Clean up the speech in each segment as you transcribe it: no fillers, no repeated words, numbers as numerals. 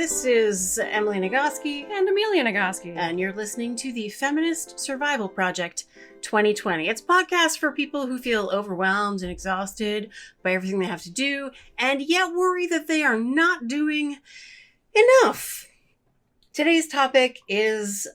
This is Emily Nagoski. And Amelia Nagoski. And you're listening to the Feminist Survival Project 2020. It's a podcast for people who feel overwhelmed and exhausted by everything they have to do, and yet worry that they are not doing enough. Today's topic is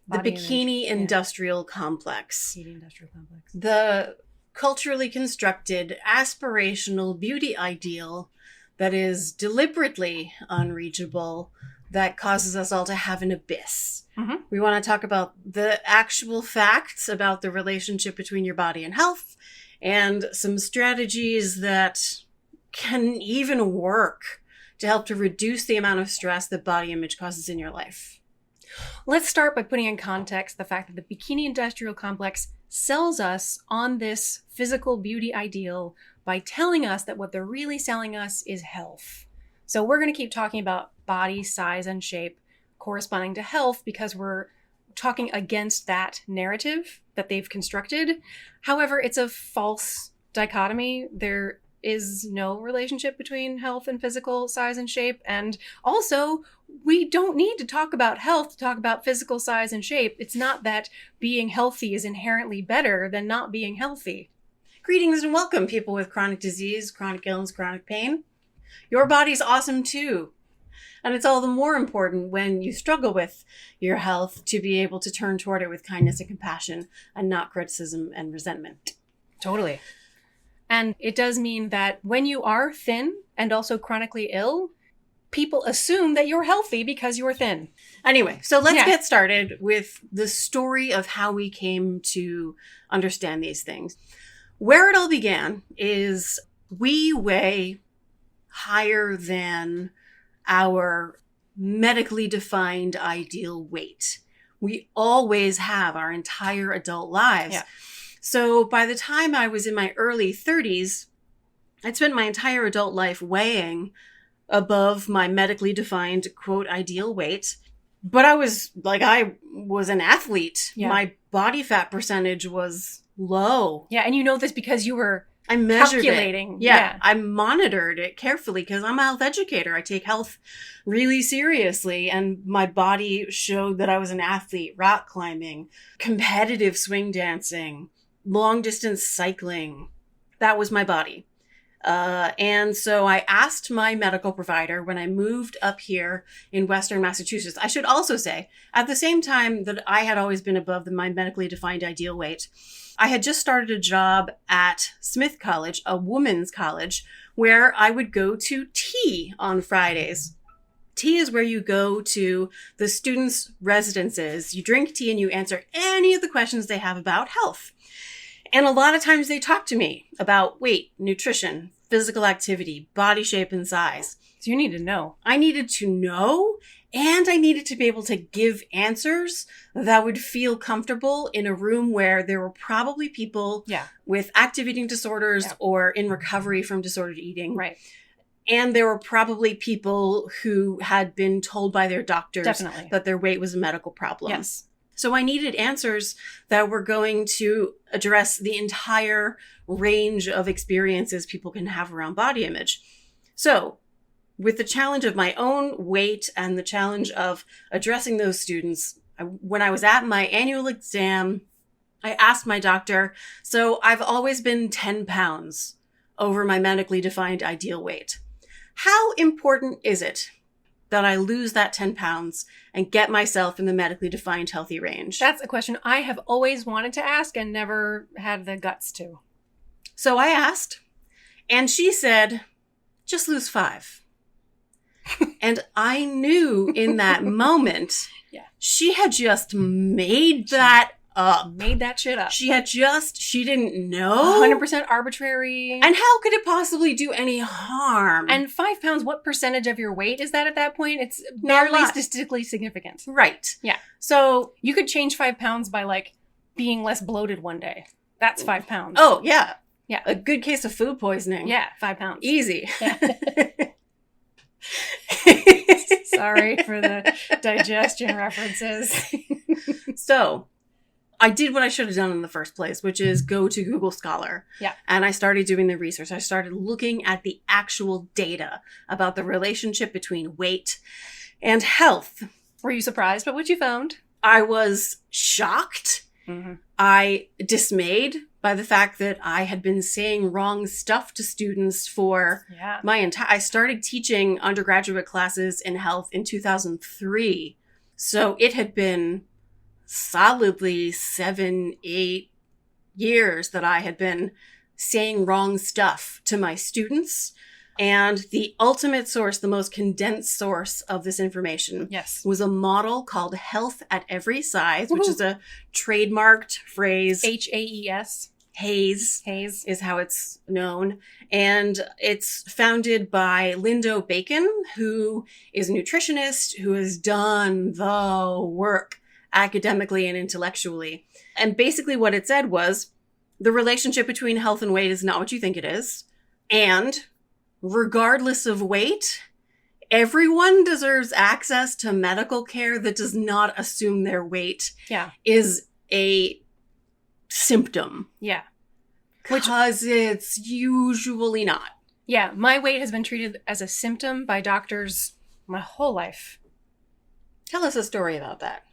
the bikini industrial complex. Bikini industrial complex. The culturally constructed, aspirational beauty ideal that is deliberately unreachable, that causes us all to have an abyss. Mm-hmm. We want to talk about the actual facts about the relationship between your body and health, and some strategies that can even work to help to reduce the amount of stress that body image causes in your life. Let's start by putting in context the fact that the bikini industrial complex sells us on this physical beauty ideal by telling us that what they're really selling us is health. So we're going to keep talking about body size and shape corresponding to health because we're talking against that narrative that they've constructed. However, it's a false dichotomy. There is no relationship between health and physical size and shape. And also, we don't need to talk about health to talk about physical size and shape. It's not that being healthy is inherently better than not being healthy. Greetings and welcome, people with chronic disease, chronic illness, chronic pain. Your body's awesome too. And it's all the more important when you struggle with your health to be able to turn toward it with kindness and compassion and not criticism and resentment. Totally. And it does mean that when you are thin and also chronically ill, people assume that you're healthy because you're thin. Anyway, so let's get started with the story of how we came to understand these things. Where it all began is we weigh higher than our medically defined ideal weight. We always have our entire adult lives. Yeah. So by the time I was in my early 30s, I'd spent my entire adult life weighing above my medically defined, quote, ideal weight. But I was an athlete. Yeah. My body fat percentage was low. Yeah, and you know this because you were I measured calculating. it. Yeah, I monitored it carefully because I'm a health educator. I take health really seriously, and my body showed that I was an athlete, rock climbing, competitive swing dancing, long distance cycling. That was my body. And so I asked my medical provider when I moved up here in Western Massachusetts. I should also say, at the same time that I had always been above my medically defined ideal weight, I had just started a job at Smith College, a women's college, where I would go to tea on Fridays. Tea is where you go to the students' residences. You drink tea and you answer any of the questions they have about health. And a lot of times they talk to me about weight, nutrition, physical activity, body shape, and size. So you need to know. I needed to know, and I needed to be able to give answers that would feel comfortable in a room where there were probably people with active eating disorders or in recovery from disordered eating. Right. And there were probably people who had been told by their doctors that their weight was a medical problem. Yes. So I needed answers that were going to address the entire range of experiences people can have around body image. So with the challenge of my own weight and the challenge of addressing those students, when I was at my annual exam, I asked my doctor, so I've always been 10 pounds over my medically defined ideal weight. How important is it that I lose that 10 pounds and get myself in the medically defined healthy range? That's a question I have always wanted to ask and never had the guts to. So I asked, and she said, just lose 5. And I knew in that moment, she had just made that up. Made that shit up. She didn't know. 100% arbitrary. And how could it possibly do any harm? And 5 pounds, what percentage of your weight is that at that point? It's barely statistically significant. Right. Yeah. So you could change 5 pounds by being less bloated one day. That's 5 pounds. Oh, yeah. Yeah. A good case of food poisoning. Yeah, 5 pounds. Easy. Yeah. Sorry for the digestion references. So I did what I should have done in the first place, which is go to Google Scholar. Yeah. And I started doing the research. I started looking at the actual data about the relationship between weight and health. Were you surprised by what you found? I was shocked. Mm-hmm. I dismayed by the fact that I had been saying wrong stuff to students for my entire... I started teaching undergraduate classes in health in 2003. So it had been solidly 7-8 years that I had been saying wrong stuff to my students. And the ultimate source, the most condensed source of this information was a model called Health at Every Size, which is a trademarked phrase. HAES. HAES is how it's known. And it's founded by Lindo Bacon, who is a nutritionist who has done the work academically and intellectually. And basically what it said was the relationship between health and weight is not what you think it is. And regardless of weight, everyone deserves access to medical care that does not assume their weight is a symptom. Yeah. Because it's usually not. Yeah. My weight has been treated as a symptom by doctors my whole life. Tell us a story about that.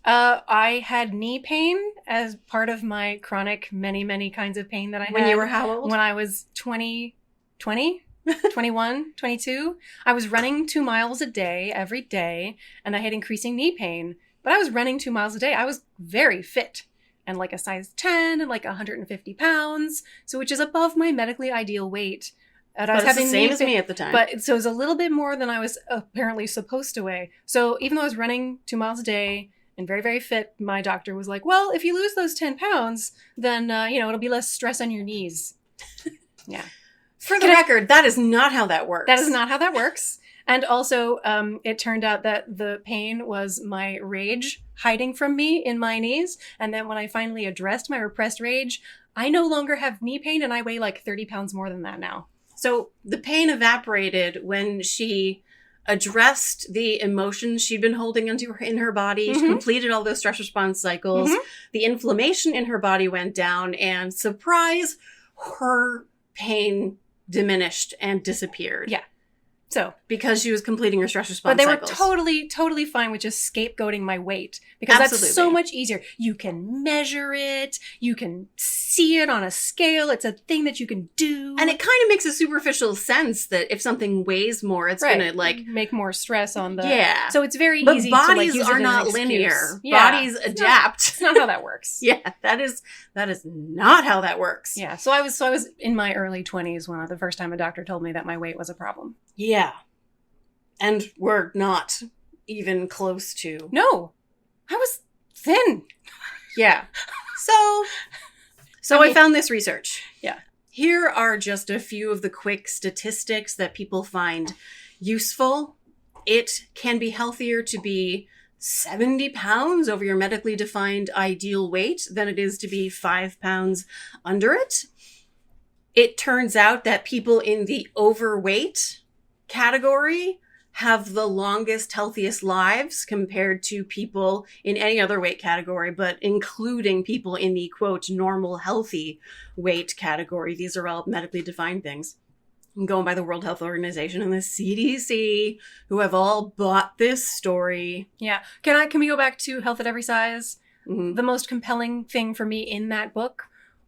I had knee pain as part of my chronic many kinds of pain that I had. When you were how old? When I was 21, 22. I was running 2 miles a day every day, and I had increasing knee pain. But I was running 2 miles a day. I was very fit and like a size 10 and like 150 pounds, so which is above my medically ideal weight. And I was having the same as me at the time. But so it was a little bit more than I was apparently supposed to weigh. So even though I was running 2 miles a day and very fit, my doctor was like, well, if you lose those 10 pounds, then, it'll be less stress on your knees. Yeah. For the record, that is not how that works. That is not how that works. And also, it turned out that the pain was my rage hiding from me in my knees. And then when I finally addressed my repressed rage, I no longer have knee pain, and I weigh like 30 pounds more than that now. So the pain evaporated when she addressed the emotions she'd been holding in her body. She completed all those stress response cycles. The inflammation in her body went down, and surprise, her pain diminished and disappeared. Yeah. So, because she was completing her stress response cycles. But they were totally fine with just scapegoating my weight. Because that's so much easier. You can measure it. You can see it on a scale. It's a thing that you can do. And it kind of makes a superficial sense that if something weighs more, it's going to make more stress on the... Yeah. So it's very but easy to bodies are not linear. Yeah. Bodies adapt. It's not how that works. Yeah, that is not how that works. Yeah. So I was in my early 20s when the first time a doctor told me that my weight was a problem. Yeah. And we're not even close to... No. I was thin. Yeah. So I found this research. Yeah. Here are just a few of the quick statistics that people find useful. It can be healthier to be 70 pounds over your medically defined ideal weight than it is to be 5 pounds under it. It turns out that people in the overweight category have the longest, healthiest lives compared to people in any other weight category, but including people in the, quote, normal, healthy weight category. These are all medically defined things. I'm going by the World Health Organization and the CDC, who have all bought this story. Yeah. Can we go back to Health at Every Size? The most compelling thing for me in that book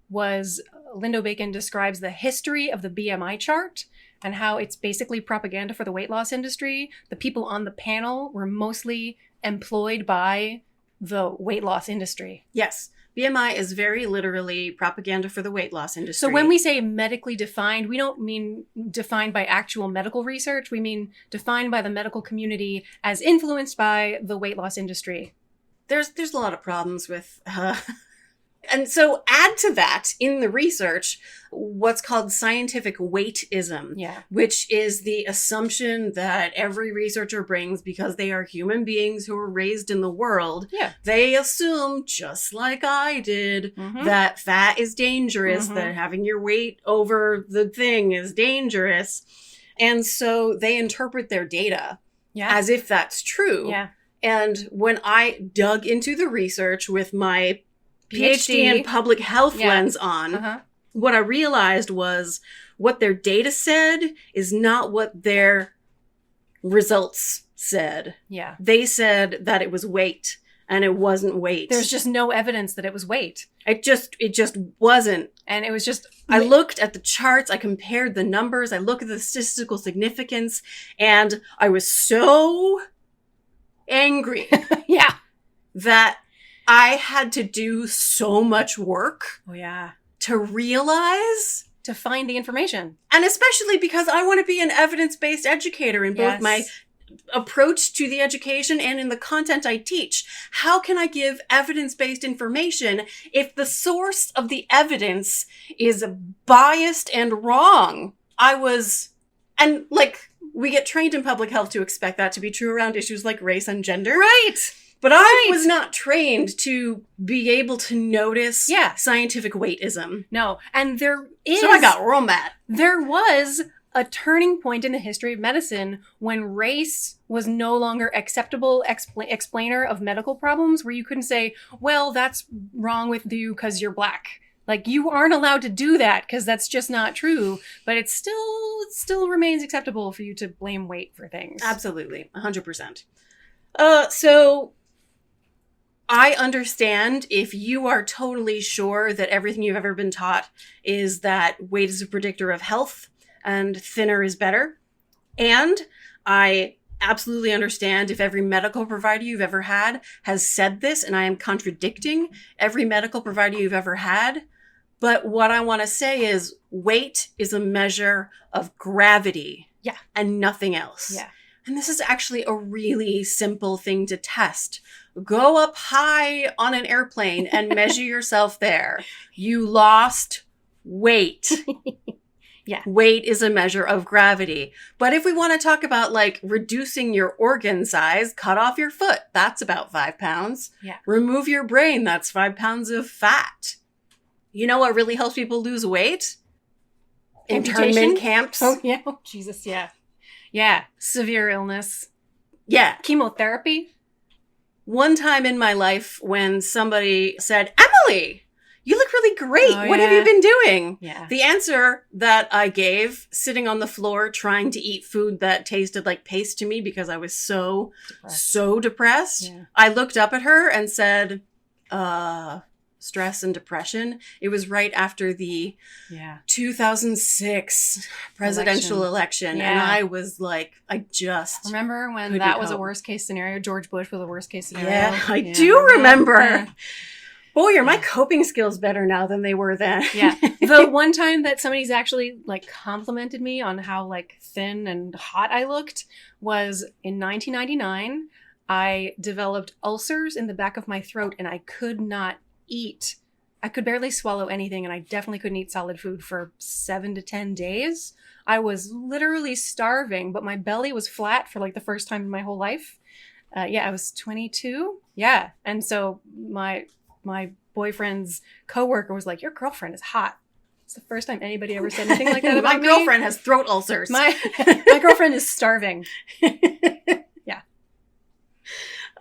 was Lindo Bacon describes the history of the BMI chart and how it's basically propaganda for the weight loss industry. The people on the panel were mostly employed by the weight loss industry. Yes. BMI is very literally propaganda for the weight loss industry. So when we say medically defined, we don't mean defined by actual medical research. We mean defined by the medical community as influenced by the weight loss industry. There's a lot of problems with... And so add to that in the research what's called scientific weightism, which is the assumption that every researcher brings because they are human beings who were raised in the world. Yeah. They assume, just like I did, that fat is dangerous, that having your weight over the thing is dangerous. And so they interpret their data as if that's true. Yeah. And when I dug into the research with my PhD in public health lens on, Uh-huh. what I realized was what their data said is not what their results said. Yeah. They said that it was weight, and it wasn't weight. There's just no evidence that it was weight. It just wasn't. And it was just... I looked at the charts, I compared the numbers, I looked at the statistical significance, and I was so angry yeah. that I had to do so much work Oh, yeah. to realize, To find the information. and especially because I want to be an evidence-based educator in both Yes. my approach to the education and in the content I teach. How can I give evidence-based information if the source of the evidence is biased and wrong? And like, we get trained in public health to expect that to be true around issues like race and gender. Right. But I was not trained to be able to notice Yeah. scientific weightism. No. And there is... So I got real mad. There was a turning point in the history of medicine when race was no longer acceptable explainer of medical problems, where you couldn't say, well, that's wrong with you because you're black. Like, you aren't allowed to do that because that's just not true. But it still remains acceptable for you to blame weight for things. Absolutely. 100%. So I understand if you are totally sure that everything you've ever been taught is that weight is a predictor of health and thinner is better. And I absolutely understand if every medical provider you've ever had has said this, and I am contradicting every medical provider you've ever had. But what I want to say is weight is a measure of gravity. Yeah. And nothing else. Yeah. And this is actually a really simple thing to test. Go up high on an airplane and measure yourself there. You lost weight. Yeah. Weight is a measure of gravity. But if we want to talk about like reducing your organ size, cut off your foot. That's about 5 pounds. Yeah. Remove your brain. That's 5 pounds of fat. You know what really helps people lose weight? Amputation? Internment camps. Oh, yeah. Oh, Jesus, yeah. Yeah. Severe illness. Yeah. Chemotherapy. One time in my life when somebody said, Emily, you look really great. Oh, What have yeah. you been doing? Yeah. The answer that I gave, sitting on the floor trying to eat food that tasted like paste to me because I was so depressed. Yeah. I looked up at her and said, stress and depression. It was right after the Yeah. 2006 presidential election. Yeah. And I was like, I just... Remember when couldn't that was a cope. worst case scenario? George Bush was a worst case scenario. Yeah, I do remember. Yeah. Boy, are my coping skills better now than they were then. Yeah. The one time that somebody's actually like complimented me on how like thin and hot I looked was in 1999. I developed ulcers in the back of my throat and I could not eat. I could barely swallow anything, and I definitely couldn't eat solid food for 7 to 10 days. I was literally starving, but my belly was flat for like the first time in my whole life. I was 22. Yeah. And so my boyfriend's coworker was like, your girlfriend is hot. It's the first time anybody ever said anything like that about My me. girlfriend has throat ulcers. My girlfriend is starving. Yeah.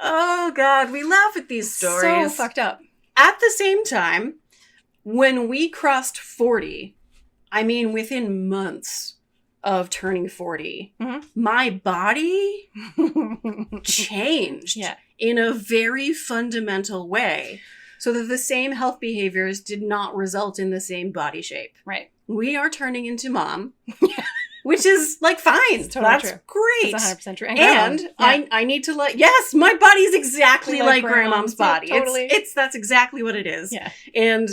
Oh, God. We laugh at these stories. So fucked up. At the same time, when we crossed 40, I mean, within months of turning 40, my body changed Yeah. in a very fundamental way so that the same health behaviors did not result in the same body shape. Right. We are turning into mom, which is like fine. It's totally That's true. great. It's 100% true. And grandma. I need to yes, my body's exactly Like like grandma's. grandmom's Yeah, body. totally. That's exactly what it is. Yeah. And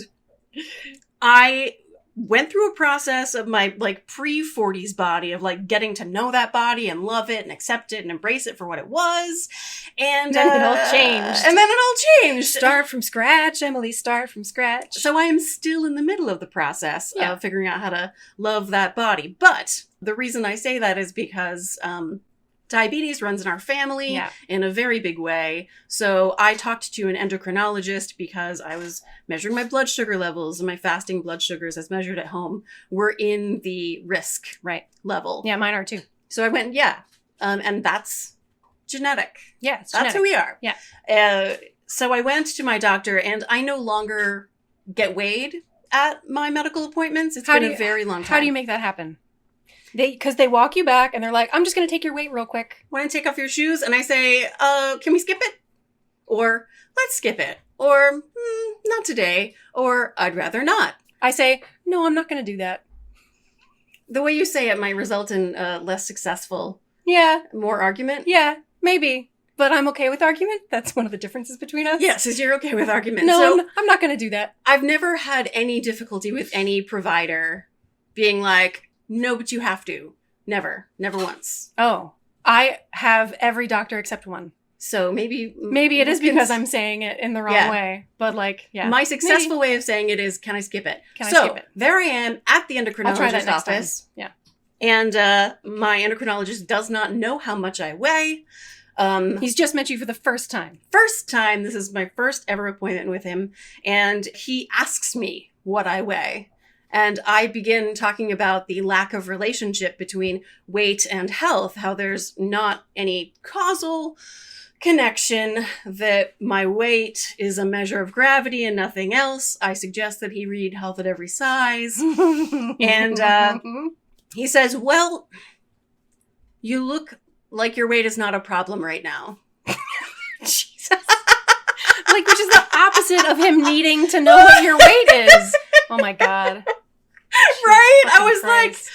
I went through a process of my like pre-40s body of like getting to know that body and love it and accept it and embrace it for what it was. And then it all changed. And then it all changed. Start from scratch, Emily. Start from scratch. So I am still in the middle of the process Yeah. of figuring out how to love that body. But the reason I say that is because diabetes runs in our family Yeah. in a very big way. So I talked to an endocrinologist because I was measuring my blood sugar levels, and my fasting blood sugars as measured at home were in the risk Right. level. Yeah, mine are too. So I went, and that's genetic. Yeah, it's That's genetic. who we are. Yeah. So I went to my doctor, and I no longer get weighed at my medical appointments. It's been a very long time. How do you make that happen? Because they walk you back and they're like, I'm just going to take your weight real quick. When I take off your shoes and I say, can we skip it? Or let's skip it. Or not today. Or I'd rather not. I say, no, I'm not going to do that. The way you say it might result in less successful. Yeah. More argument. Yeah, maybe. But I'm okay with argument. That's one of the differences between us. Yes, is you're okay with argument. No, so, I'm not going to do that. I've never had any difficulty with any provider being like, no, but you have to. Never. Never once. Oh, I have every doctor except one. So maybe it is because I'm saying it in the wrong way. But like, yeah. My successful way of saying it is, can I skip it? Can I skip it? There I am at the I'll try endocrinologist's that next office. time. Yeah. And my endocrinologist does not know how much I weigh. He's just met you for the first time. First time. This is my first ever appointment with him. And he asks me what I weigh. And I begin talking about the lack of relationship between weight and health, how there's not any causal connection, that my weight is a measure of gravity and nothing else. I suggest that he read Health at Every Size. And he says, well, you look like your weight is not a problem right now. Jesus. Like, which is the opposite of him needing to know what your weight is. Oh my God. Right? Fucking I was Christ.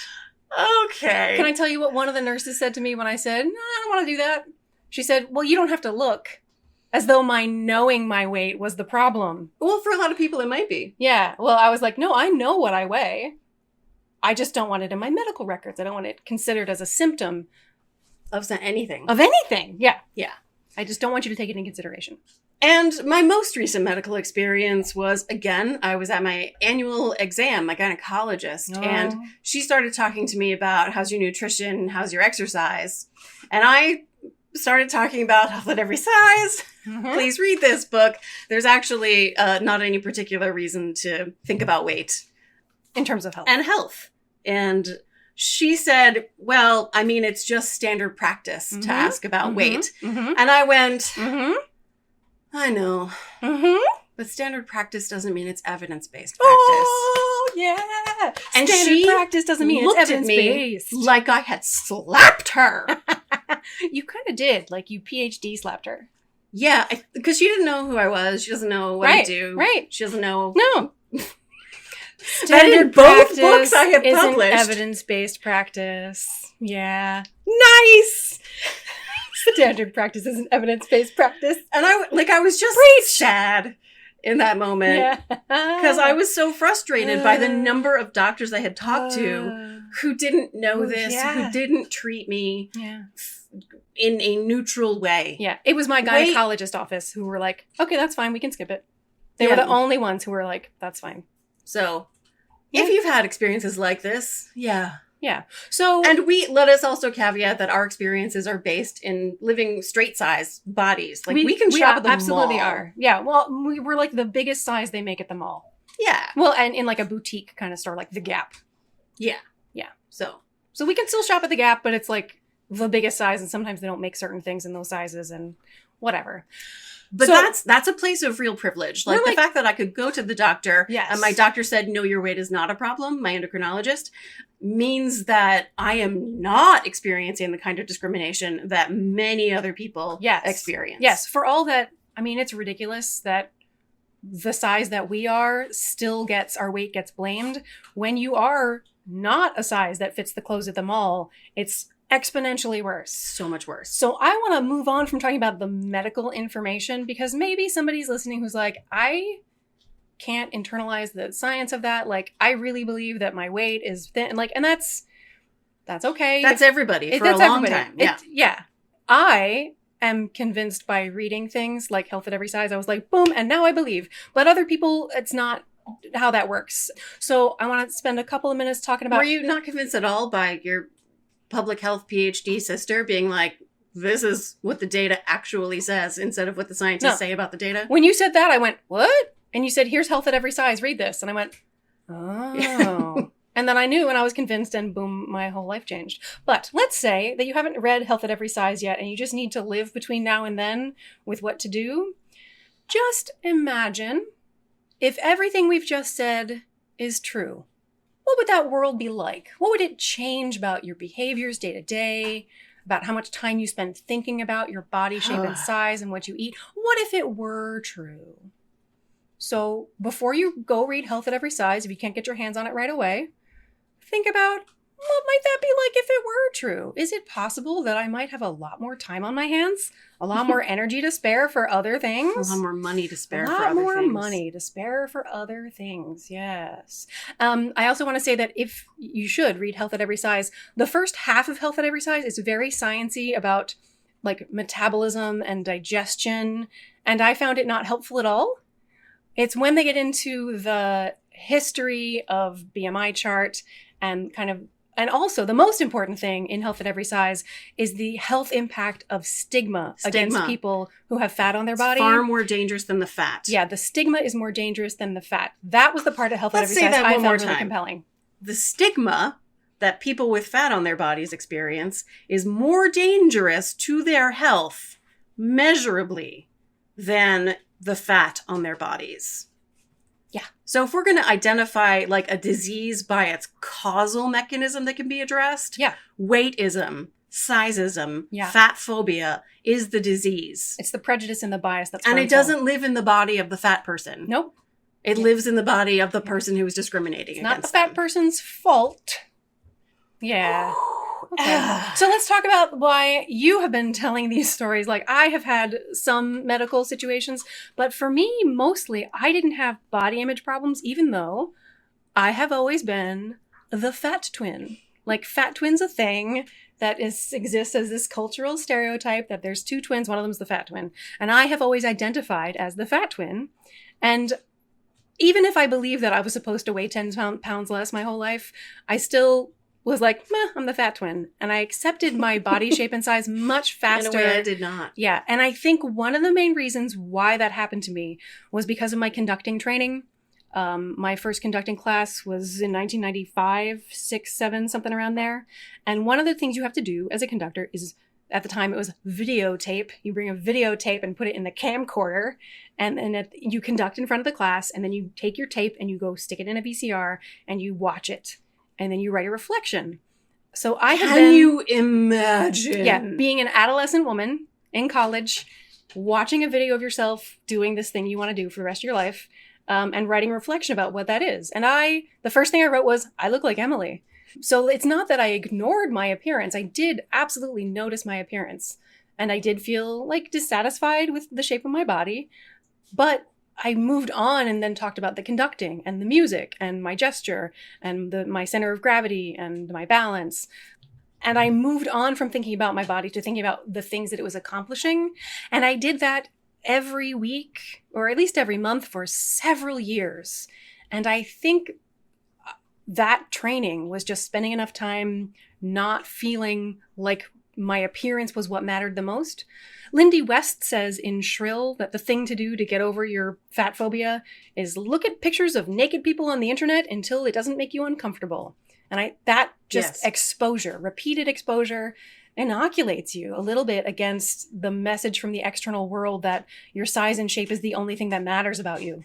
like, okay. Can I tell you what one of the nurses said to me when I said, no, I don't want to do that? She said, well, you don't have to look. As though my knowing my weight was the problem. Well, for a lot of people, it might be. Yeah. Well, I was like, no, I know what I weigh. I just don't want it in my medical records. I don't want it considered as a symptom Of anything. of anything. Yeah. Yeah. I just don't want you to take it in consideration. And my most recent medical experience was, again, I was at my annual exam, my gynecologist, and she started talking to me about how's your nutrition, how's your exercise. And I started talking about Health at Every Size. Mm-hmm. Please read this book. There's actually not any particular reason to think about weight. In terms of health. And health. And she said, well, I mean, it's just standard practice to ask about weight. Mm-hmm. And I went, Mm-hmm. I know. Mm-hmm. But standard practice doesn't mean it's evidence-based practice. Oh, yeah. And Standard she practice doesn't mean it's looked at me evidence-based. like I had slapped her. You kind of did. Like, you PhD slapped her. Yeah, because she didn't know who I was. She doesn't know what I do. Right. She doesn't know. No. That in both books I have published. Evidence-based practice. Yeah. Nice! Standard practice isn't evidence-based practice. And I was just sad in that moment. Yeah. Because I was so frustrated by the number of doctors I had talked to who didn't know this, who didn't treat me in a neutral way. Yeah. It was my gynecologist office who were like, okay, that's fine. We can skip it. They were the only ones who were like, that's fine. So, if you've had experiences like this, yeah. So, and let us also caveat that our experiences are based in living straight-sized bodies. Like, we can shop at the absolutely mall. are. Yeah. Well, we were like the biggest size they make at the mall. Yeah. Well, and in like a boutique kind of store, like the Gap. Yeah. Yeah. So we can still shop at the Gap, but it's like the biggest size, and sometimes they don't make certain things in those sizes and whatever. But so, that's a place of real privilege. Like the fact that I could go to the doctor and my doctor said, no, your weight is not a problem, my endocrinologist, means that I am not experiencing the kind of discrimination that many other people experience. Yes. For all that, I mean, it's ridiculous that the size that we are still our weight gets blamed. When you are not a size that fits the clothes at the mall, it's exponentially worse. So much worse. So I want to move on from talking about the medical information, because maybe somebody's listening who's like, I can't internalize the science of that. Like, I really believe that my weight is thin. Like, and that's okay. That's everybody for a long time. Yeah. I am convinced by reading things like Health at Every Size. I was like, boom, and now I believe. But other people, it's not how that works. So I want to spend a couple of minutes talking about... Were you not convinced at all by your public health PhD sister being like, this is what the data actually says instead of what the scientists say about the data? When you said that, I went, what? And you said, here's Health at Every Size, read this. And I went, oh. And then I knew and I was convinced, and boom, my whole life changed. But let's say that you haven't read Health at Every Size yet and you just need to live between now and then with what to do. Just imagine if everything we've just said is true. What would that world be like? What would it change about your behaviors day to day, about how much time you spend thinking about your body shape and size and what you eat? What if it were true? So before you go read Health at Every Size, if you can't get your hands on it right away, think about, what might that be like if it were true? Is it possible that I might have a lot more time on my hands? A lot more energy to spare for other things? A lot more money to spare for other things. A lot more money to spare for other things, yes. I also want to say that if you should read Health at Every Size, the first half of Health at Every Size is very sciencey about like metabolism and digestion, and I found it not helpful at all. It's when they get into the history of BMI chart and and also the most important thing in Health at Every Size is the health impact of stigma. Against people who have fat on their body. It's far more dangerous than the fat. Yeah, the stigma is more dangerous than the fat. That was the part of Health at Every Size I found really compelling. The stigma that people with fat on their bodies experience is more dangerous to their health measurably than the fat on their bodies. Yeah. So if we're going to identify like a disease by its causal mechanism that can be addressed, weightism, sizeism, fat phobia is the disease. It's the prejudice and the bias that's harmful. And it doesn't live in the body of the fat person. Nope. It lives in the body of the person who is discriminating against them. Not the fat person's fault. Yeah. Okay. So let's talk about why you have been telling these stories. Like, I have had some medical situations, but for me, mostly, I didn't have body image problems, even though I have always been the fat twin. Like, fat twin's a thing that exists as this cultural stereotype that there's two twins, one of them's the fat twin. And I have always identified as the fat twin. And even if I believe that I was supposed to weigh 10 pounds less my whole life, I still was like, meh, I'm the fat twin. And I accepted my body shape and size much faster. In a way I did not. Yeah. And I think one of the main reasons why that happened to me was because of my conducting training. My first conducting class was in 1995, 6, 7, something around there. And one of the things you have to do as a conductor is, at the time it was videotape. You bring a videotape and put it in the camcorder, and then you conduct in front of the class, and then you take your tape and you go stick it in a VCR and you watch it. And then you write a reflection. So I have been... Can you imagine? Yeah, being an adolescent woman in college, watching a video of yourself doing this thing you want to do for the rest of your life, and writing a reflection about what that is. And the first thing I wrote was, I look like Emily. So it's not that I ignored my appearance. I did absolutely notice my appearance. And I did feel like dissatisfied with the shape of my body. But I moved on and then talked about the conducting and the music and my gesture and my center of gravity and my balance. And I moved on from thinking about my body to thinking about the things that it was accomplishing. And I did that every week, or at least every month, for several years. And I think that training was just spending enough time not feeling like my appearance was what mattered the most. Lindy West says in Shrill that the thing to do to get over your fat phobia is look at pictures of naked people on the internet until it doesn't make you uncomfortable. And exposure, repeated exposure, inoculates you a little bit against the message from the external world that your size and shape is the only thing that matters about you.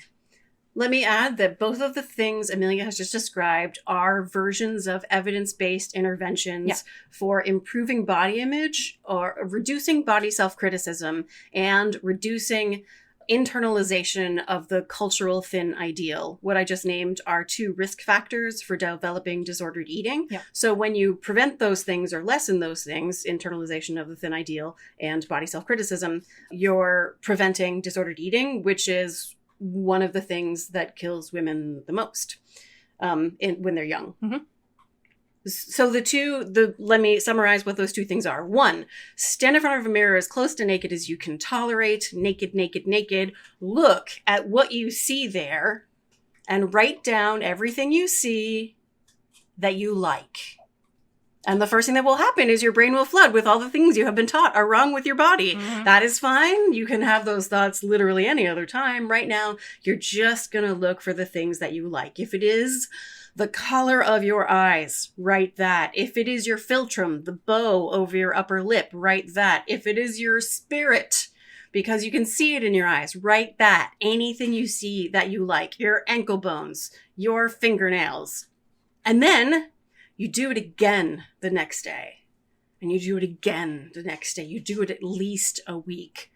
Let me add that both of the things Amelia has just described are versions of evidence-based interventions for improving body image or reducing body self-criticism and reducing internalization of the cultural thin ideal. What I just named are 2 risk factors for developing disordered eating. Yeah. So when you prevent those things or lessen those things, internalization of the thin ideal and body self-criticism, you're preventing disordered eating, which is one of the things that kills women the most when they're young. Mm-hmm. So let me summarize what those 2 things are. 1, stand in front of a mirror as close to naked as you can tolerate. Naked, naked, naked. Look at what you see there and write down everything you see that you like. And the first thing that will happen is your brain will flood with all the things you have been taught are wrong with your body. Mm-hmm. That is fine. You can have those thoughts literally any other time. Right now, you're just going to look for the things that you like. If it is the color of your eyes, write that. If it is your philtrum, the bow over your upper lip, write that. If it is your spirit, because you can see it in your eyes. Write that. Anything you see that you like, your ankle bones, your fingernails. And then you do it again the next day. And you do it again the next day. You do it at least a week,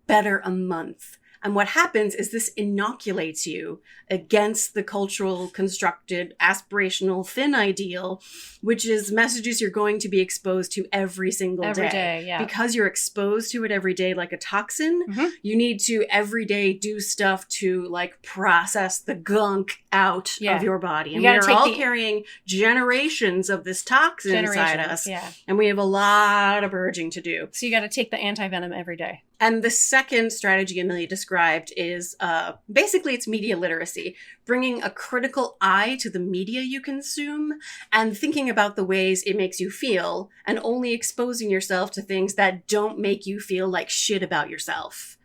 better a month. And what happens is this inoculates you against the cultural constructed aspirational thin ideal, which is messages you're going to be exposed to every single day. Every day, yeah. Because you're exposed to it every day like a toxin, you need to every day do stuff to like process the gunk out of your body. And we're all carrying generations of this toxin inside us. Yeah. And we have a lot of purging to do. So you got to take the anti-venom every day. And the second strategy Amelia described is basically it's media literacy, bringing a critical eye to the media you consume and thinking about the ways it makes you feel and only exposing yourself to things that don't make you feel like shit about yourself.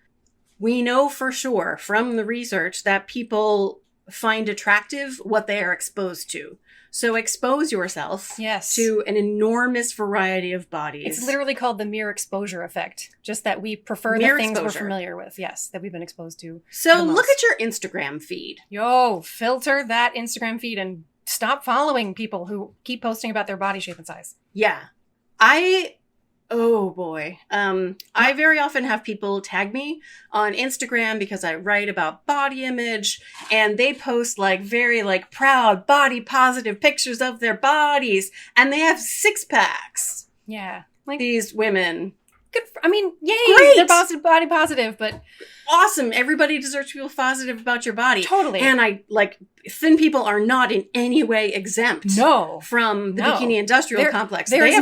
We know for sure from the research that people find attractive what they are exposed to. So expose yourself to an enormous variety of bodies. It's literally called the mere exposure effect. Just that we prefer the things we're familiar with. Yes, that we've been exposed to. So look at your Instagram feed. Yo, filter that Instagram feed and stop following people who keep posting about their body shape and size. Yeah. Oh boy. I very often have people tag me on Instagram because I write about body image and they post like very like proud body positive pictures of their bodies and they have 6-packs. Yeah. Like these women. Good. Yay. Great. They're positive, body positive, but awesome. Everybody deserves to feel positive about your body. Totally. And thin people are not in any way exempt from the bikini industrial complex. There's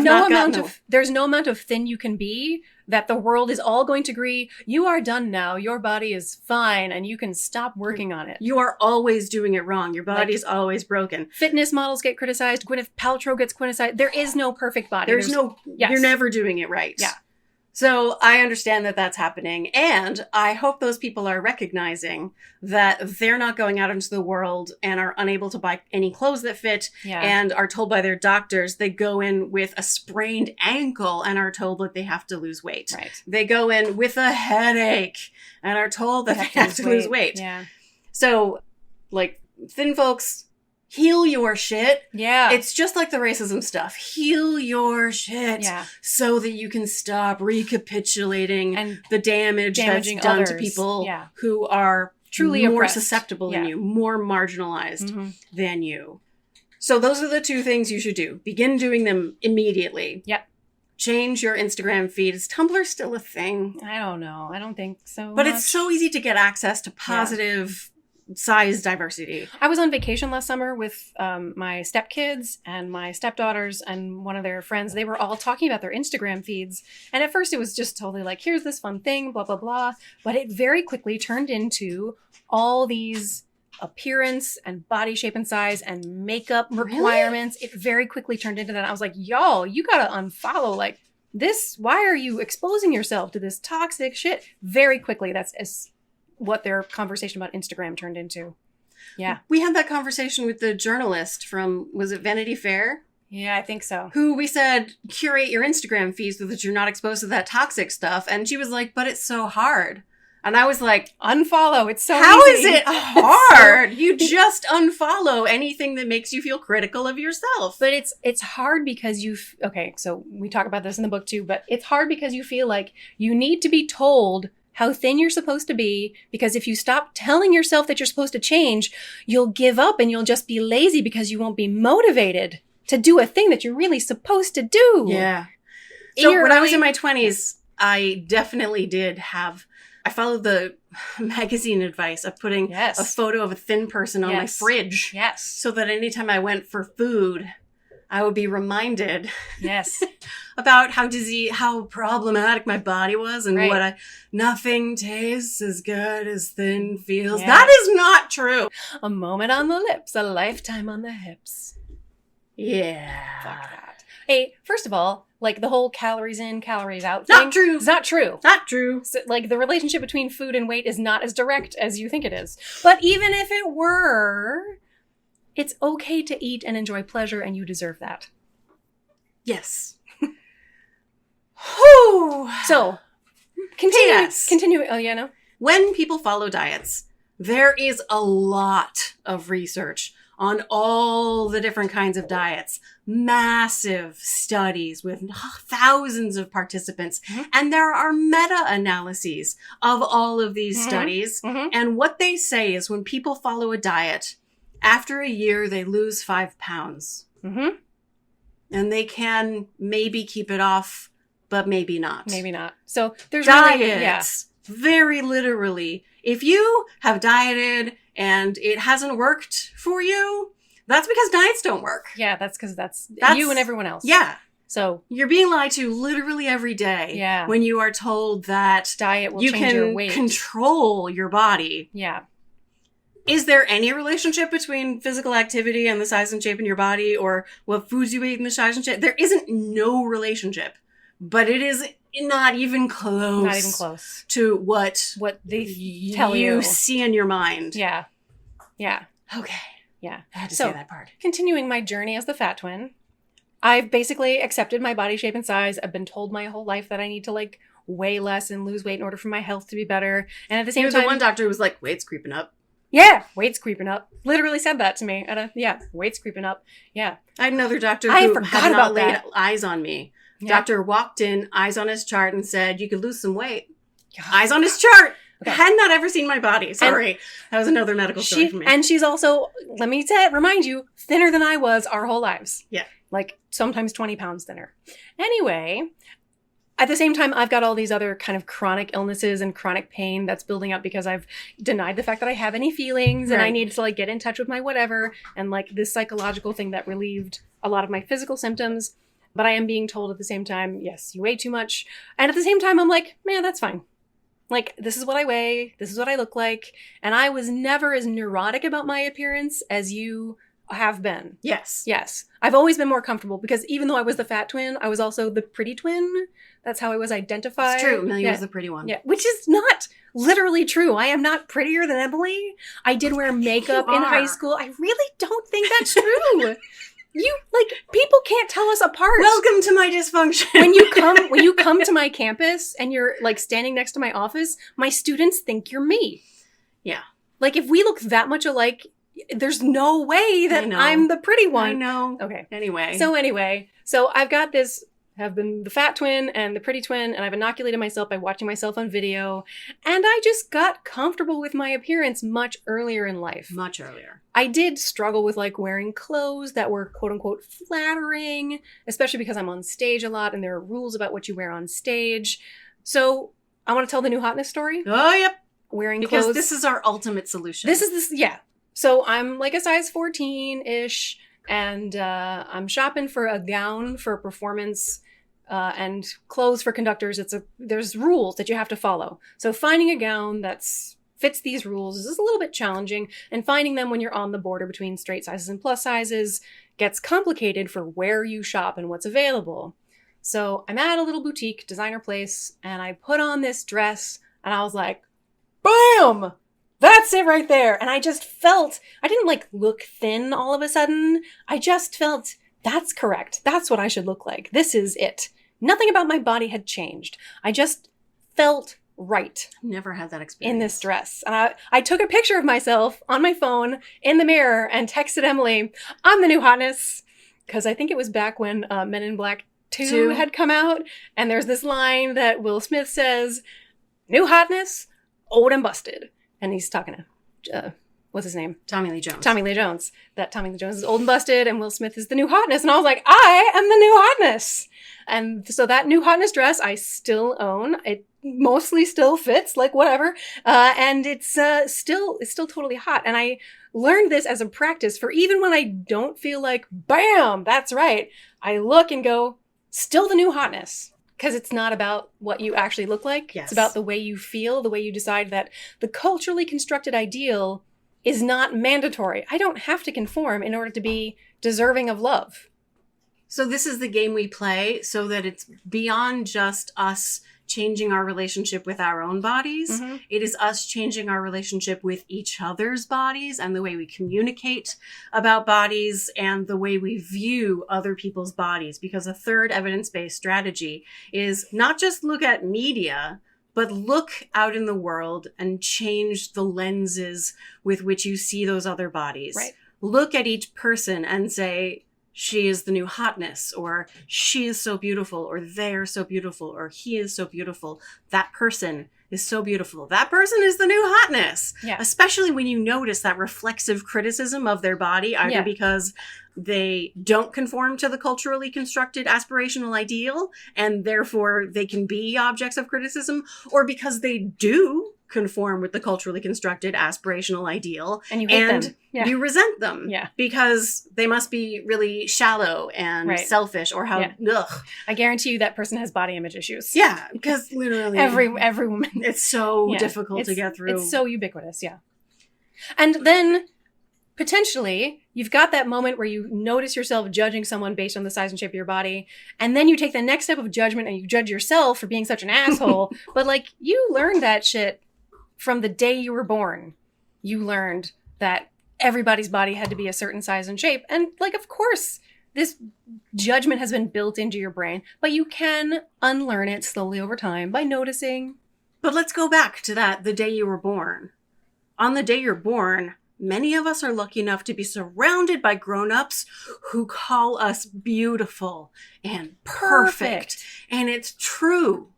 no amount of thin you can be that the world is all going to agree, you are done now. Your body is fine and you can stop working on it. You are always doing it wrong. Your body is always broken. Fitness models get criticized. Gwyneth Paltrow gets criticized. There is no perfect body. You're never doing it right. Yeah. So I understand that that's happening. And I hope those people are recognizing that they're not going out into the world and are unable to buy any clothes that fit and are told by their doctors they go in with a sprained ankle and are told that they have to lose weight. Right. They go in with a headache and are told that they have to lose weight. Yeah. So like thin folks, heal your shit. Yeah. It's just like the racism stuff. Heal your shit so that you can stop recapitulating and the damage that's done to people who are truly more susceptible than you, more marginalized than you. So those are the two things you should do. Begin doing them immediately. Yep. Change your Instagram feed. Is Tumblr still a thing? I don't know. I don't think so. But it's so easy to get access to positive size diversity. I was on vacation last summer with my stepkids and my stepdaughters and one of their friends. They were all talking about their Instagram feeds. And at first it was just totally like, here's this fun thing, blah, blah, blah. But it very quickly turned into all these appearance and body shape and size and makeup requirements. It very quickly turned into that. I was like, y'all, you got to unfollow like this. Why are you exposing yourself to this toxic shit? Very quickly. That's what their conversation about Instagram turned into. Yeah. We had that conversation with the journalist from, was it Vanity Fair? Yeah, I think so. Who we said, curate your Instagram feed so that you're not exposed to that toxic stuff. And she was like, but it's so hard. And I was like, unfollow. It's so how easy. is it hard? You just unfollow anything that makes you feel critical of yourself. But it's hard because okay, so we talk about this in the book too, but it's hard because you feel like you need to be told how thin you're supposed to be, because if you stop telling yourself that you're supposed to change, you'll give up and you'll just be lazy because you won't be motivated to do a thing that you're really supposed to do. Yeah. So when I was in my 20s, I definitely I followed the magazine advice of putting a photo of a thin person on my fridge. Yes. So that anytime I went for food, I would be reminded about how problematic my body was and nothing tastes as good as thin feels. Yeah. That is not true. A moment on the lips, a lifetime on the hips. Yeah. Fuck that. Hey, first of all, like the whole calories in, calories out thing. Not true. It's not true. Not true. So, like the relationship between food and weight is not as direct as you think it is. But even if it were, it's okay to eat and enjoy pleasure, and you deserve that. Yes. Whew. So, Continue. Oh, yeah, no. When people follow diets, there is a lot of research on all the different kinds of diets, massive studies with thousands of participants. Mm-hmm. And there are meta-analyses of all of these studies. Mm-hmm. And what they say is when people follow a diet, after a year, they lose 5 pounds. Mm-hmm. And they can maybe keep it off, but maybe not. Maybe not. So there's diets, very literally. If you have dieted and it hasn't worked for you, that's because diets don't work. Yeah, that's because that's you and everyone else. Yeah. So you're being lied to literally every day. Yeah. When you are told that diet will you change your weight. can control your body. Yeah. Is there any relationship between physical activity and the size and shape in your body, or what foods you eat and the size and shape? There isn't no relationship, but it is not even close. Not even close to what they tell you see in your mind. Yeah. Yeah. Okay. Yeah. I had to say that part. Continuing my journey as the fat twin, I've basically accepted my body shape and size. I've been told my whole life that I need to like weigh less and lose weight in order for my health to be better. And at the same time, the one doctor who was like, weight's creeping up. Yeah, weight's creeping up. Literally said that to me. Weight's creeping up. Yeah. I had another doctor I who forgot had not about laid that. eyes on me. Yeah. Doctor walked in, eyes on his chart, and said, you could lose some weight. God. Eyes on his chart. Okay. Had not ever seen my body. Sorry. That was another medical story for me. And she's also, let me remind you, thinner than I was our whole lives. Yeah. Like sometimes 20 pounds thinner. Anyway, at the same time, I've got all these other kind of chronic illnesses and chronic pain that's building up because I've denied the fact that I have any feelings and I needed to like get in touch with my whatever and like this psychological thing that relieved a lot of my physical symptoms. But I am being told at the same time, yes, you weigh too much. And at the same time, I'm like, man, that's fine. Like, this is what I weigh. This is what I look like. And I was never as neurotic about my appearance as you have been. Yes. Yes. I've always been more comfortable because even though I was the fat twin, I was also the pretty twin. That's how I was identified. It's true. Amelia was the pretty one. Yeah. Which is not literally true. I am not prettier than Emily. I did wear makeup in high school. I really don't think that's true. People can't tell us apart. Welcome to my dysfunction. When you come to my campus and you're like standing next to my office, my students think you're me. Yeah. Like if we look that much alike, there's no way that I'm the pretty one. I know. Okay. Anyway, so I've got this, have been the fat twin and the pretty twin, and I've inoculated myself by watching myself on video, and I just got comfortable with my appearance much earlier in life. Much earlier. I did struggle with like wearing clothes that were quote unquote flattering, especially because I'm on stage a lot and there are rules about what you wear on stage. So I want to tell the new hotness story. Oh, yep. Wearing because clothes. This is our ultimate solution. Yeah. So I'm like a size 14-ish, and I'm shopping for a gown for a performance and clothes for conductors. There's rules that you have to follow. So finding a gown that fits these rules is a little bit challenging, and finding them when you're on the border between straight sizes and plus sizes gets complicated for where you shop and what's available. So I'm at a little boutique designer place, and I put on this dress, and I was like, bam! That's it right there. And I just felt, I didn't like look thin all of a sudden. I just felt, that's correct. That's what I should look like. This is it. Nothing about my body had changed. I just felt right. Never had that experience. In this dress. And I took a picture of myself on my phone in the mirror and texted Emily, I'm the new hotness. Because I think it was back when Men in Black 2 had come out. And there's this line that Will Smith says, new hotness, old and busted. And he's talking to, what's his name? Tommy Lee Jones. Tommy Lee Jones. That Tommy Lee Jones is old and busted, and Will Smith is the new hotness. And I was like, I am the new hotness. And so that new hotness dress I still own. It mostly still fits, like whatever. And it's still totally hot. And I learned this as a practice for even when I don't feel like, bam, that's right. I look and go, still the new hotness. Because it's not about what you actually look like. Yes. It's about the way you feel, the way you decide that the culturally constructed ideal is not mandatory. I don't have to conform in order to be deserving of love. So this is the game we play so that it's beyond just us changing our relationship with our own bodies. Mm-hmm. It is us changing our relationship with each other's bodies and the way we communicate about bodies and the way we view other people's bodies. Because a third evidence-based strategy is not just look at media, But look out in the world and change the lenses with which you see those other bodies. Right. Look at each person and say, she is the new hotness, or she is so beautiful, or they are so beautiful, or he is so beautiful. That person is so beautiful. That person is the new hotness. Yeah. Especially when you notice that reflexive criticism of their body, either because they don't conform to the culturally constructed aspirational ideal, and therefore they can be objects of criticism, or because they do conform with the culturally constructed aspirational ideal, and you hate them. Yeah. You resent them. Yeah. Because they must be really shallow and selfish, or how ugh. I guarantee you that person has body image issues. Yeah, because literally every woman. It's so difficult to get through. It's so ubiquitous, yeah. And then potentially you've got that moment where you notice yourself judging someone based on the size and shape of your body, and then you take the next step of judgment and you judge yourself for being such an asshole. But like, you learned that shit from the day you were born. You learned that everybody's body had to be a certain size and shape. And like, of course, this judgment has been built into your brain, but you can unlearn it slowly over time by noticing. But let's go back to that, the day you were born. On the day you're born, many of us are lucky enough to be surrounded by grown-ups who call us beautiful and perfect. And it's true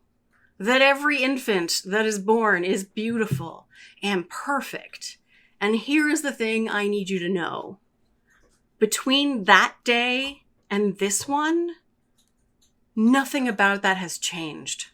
that every infant that is born is beautiful and perfect. And here is the thing I need you to know. Between that day and this one, nothing about that has changed.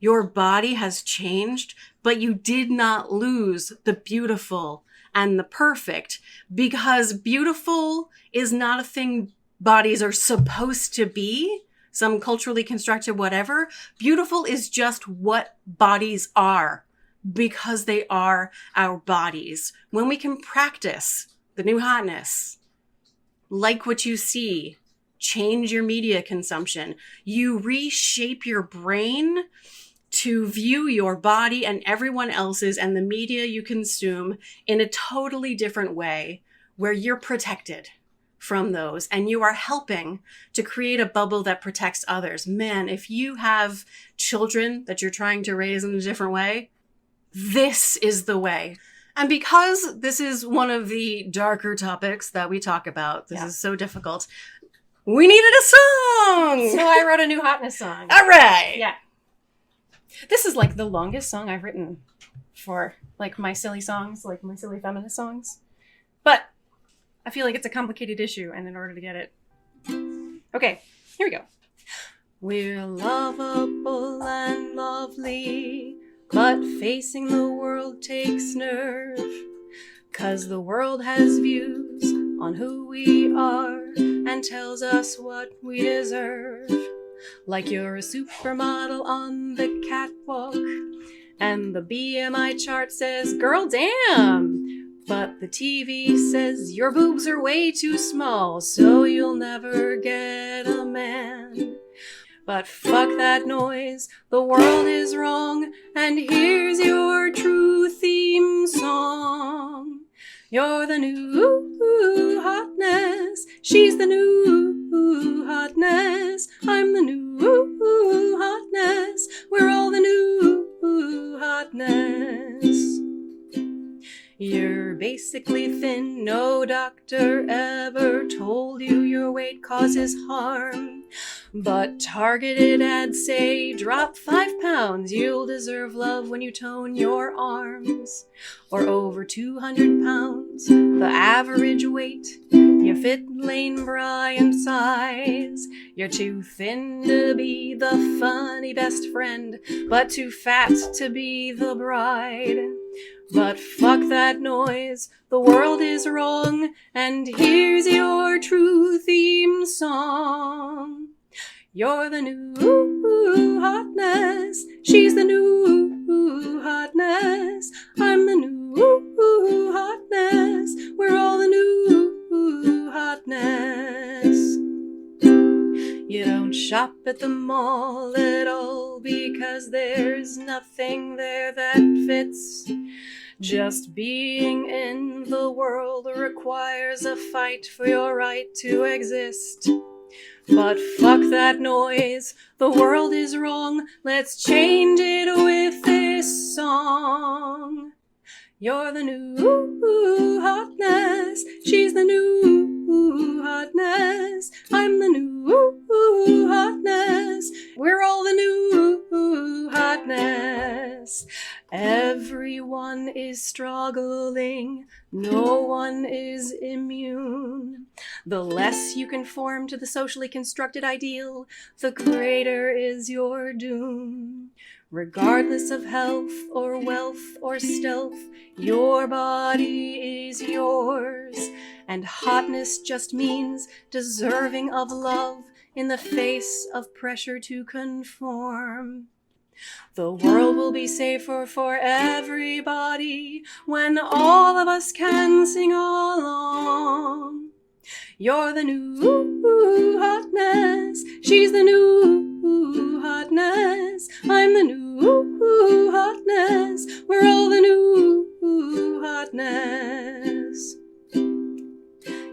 Your body has changed, but you did not lose the beautiful and the perfect, because beautiful is not a thing bodies are supposed to be. Some culturally constructed whatever. Beautiful is just what bodies are, because they are our bodies. When we can practice the new hotness, like what you see, change your media consumption, you reshape your brain to view your body and everyone else's and the media you consume in a totally different way, where you're protected from those, and you are helping to create a bubble that protects others. Man, if you have children that you're trying to raise in a different way, this is the way. And because this is one of the darker topics that we talk about, this is so difficult, we needed a song! So I wrote a new hotness song. All right! Yeah. This is like the longest song I've written for like my silly songs, like my silly feminist songs. But I feel like it's a complicated issue, and in order to get it... Okay, here we go. We're lovable and lovely, but facing the world takes nerve, 'cause the world has views on who we are and tells us what we deserve. Like you're a supermodel on the catwalk, and the BMI chart says, girl, damn! But the TV says your boobs are way too small, so you'll never get a man. But fuck that noise, the world is wrong, and here's your true theme song. You're the new hotness, she's the new hotness, I'm the new hotness, we're all the new hotness. You're basically thin, no doctor ever told you your weight causes harm. But targeted ads say, drop 5 pounds, you'll deserve love when you tone your arms. Or over 200 pounds, the average weight, you fit Lane Bryant size. You're too thin to be the funny best friend, but too fat to be the bride. But fuck that noise, the world is wrong, and here's your true theme song. You're the new hotness, she's the new hotness, I'm the new hotness, we're all the new hotness. You don't shop at the mall at all because there's nothing there that fits. Just being in the world requires a fight for your right to exist. But fuck that noise, the world is wrong, let's change it with this song. You're the new hotness, she's the new hotness, I'm the new hotness, we're all the new hotness. Everyone is struggling, no one is immune. The less you conform to the socially constructed ideal, the greater is your doom. Regardless of health or wealth or stealth, your body is yours. And hotness just means deserving of love in the face of pressure to conform. The world will be safer for everybody when all of us can sing along. You're the new hotness, she's the new hotness, I'm the new hotness, we're all the new hotness.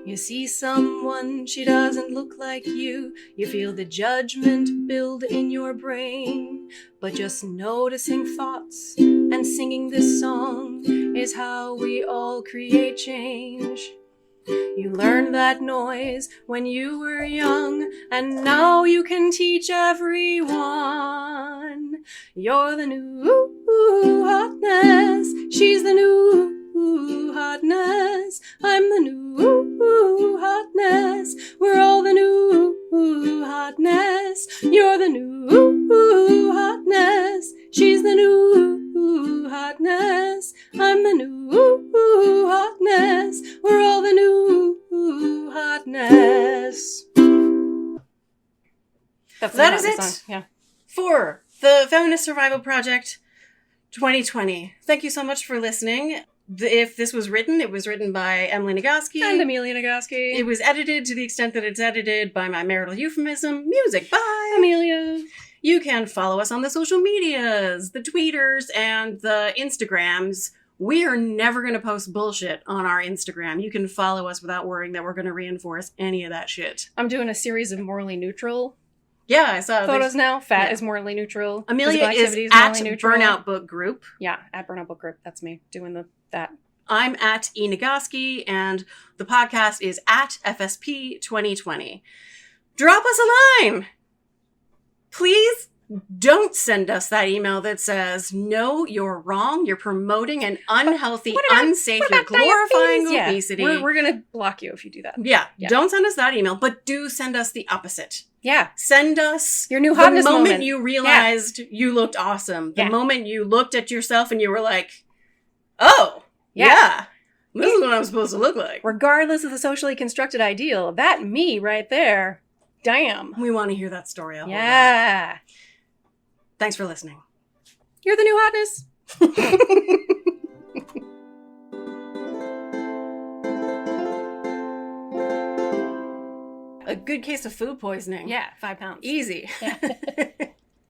You see someone, she doesn't look like you. You feel the judgment build in your brain. But just noticing thoughts and singing this song is how we all create change. You learned that noise when you were young, and now you can teach everyone. You're the new hotness, she's the new hotness, I'm the new hotness, we're all the new hotness. You're the new hotness, she's the new hotness, I'm the new hotness, we're all the new hotness. That is it. Song. Yeah. For the Feminist Survival Project 2020. Thank you so much for listening. If this was written, it was written by Emily Nagoski. And Amelia Nagoski. It was edited to the extent that it's edited by my marital euphemism, music by Amelia. You can follow us on the social medias, the tweeters and the Instagrams. We are never going to post bullshit on our Instagram. You can follow us without worrying that we're going to reinforce any of that shit. I'm doing a series of morally neutral Yeah, I saw photos now. Fat yeah. is morally neutral. Amelia is morally at neutral. Burnout Book Group. Yeah, at Burnout Book Group. That's me doing that. I'm at E. Nagoski, and the podcast is at FSP 2020. Drop us a line! Please don't send us that email that says, no, you're wrong, you're promoting an unhealthy, unsafe, you're glorifying obesity. Yeah, we're going to block you if you do that. Yeah, don't send us that email, but do send us the opposite. Yeah. Send us your new hotness the moment moment. You realized you looked awesome. The Yeah. moment you looked at yourself and you were like, oh, yeah. This is what I'm supposed to look like. Regardless of the socially constructed ideal, that me right there, damn. We want to hear that story. Yeah. Thanks for listening. You're the new hotness. A good case of food poisoning. Yeah, 5 pounds. Easy. Yeah.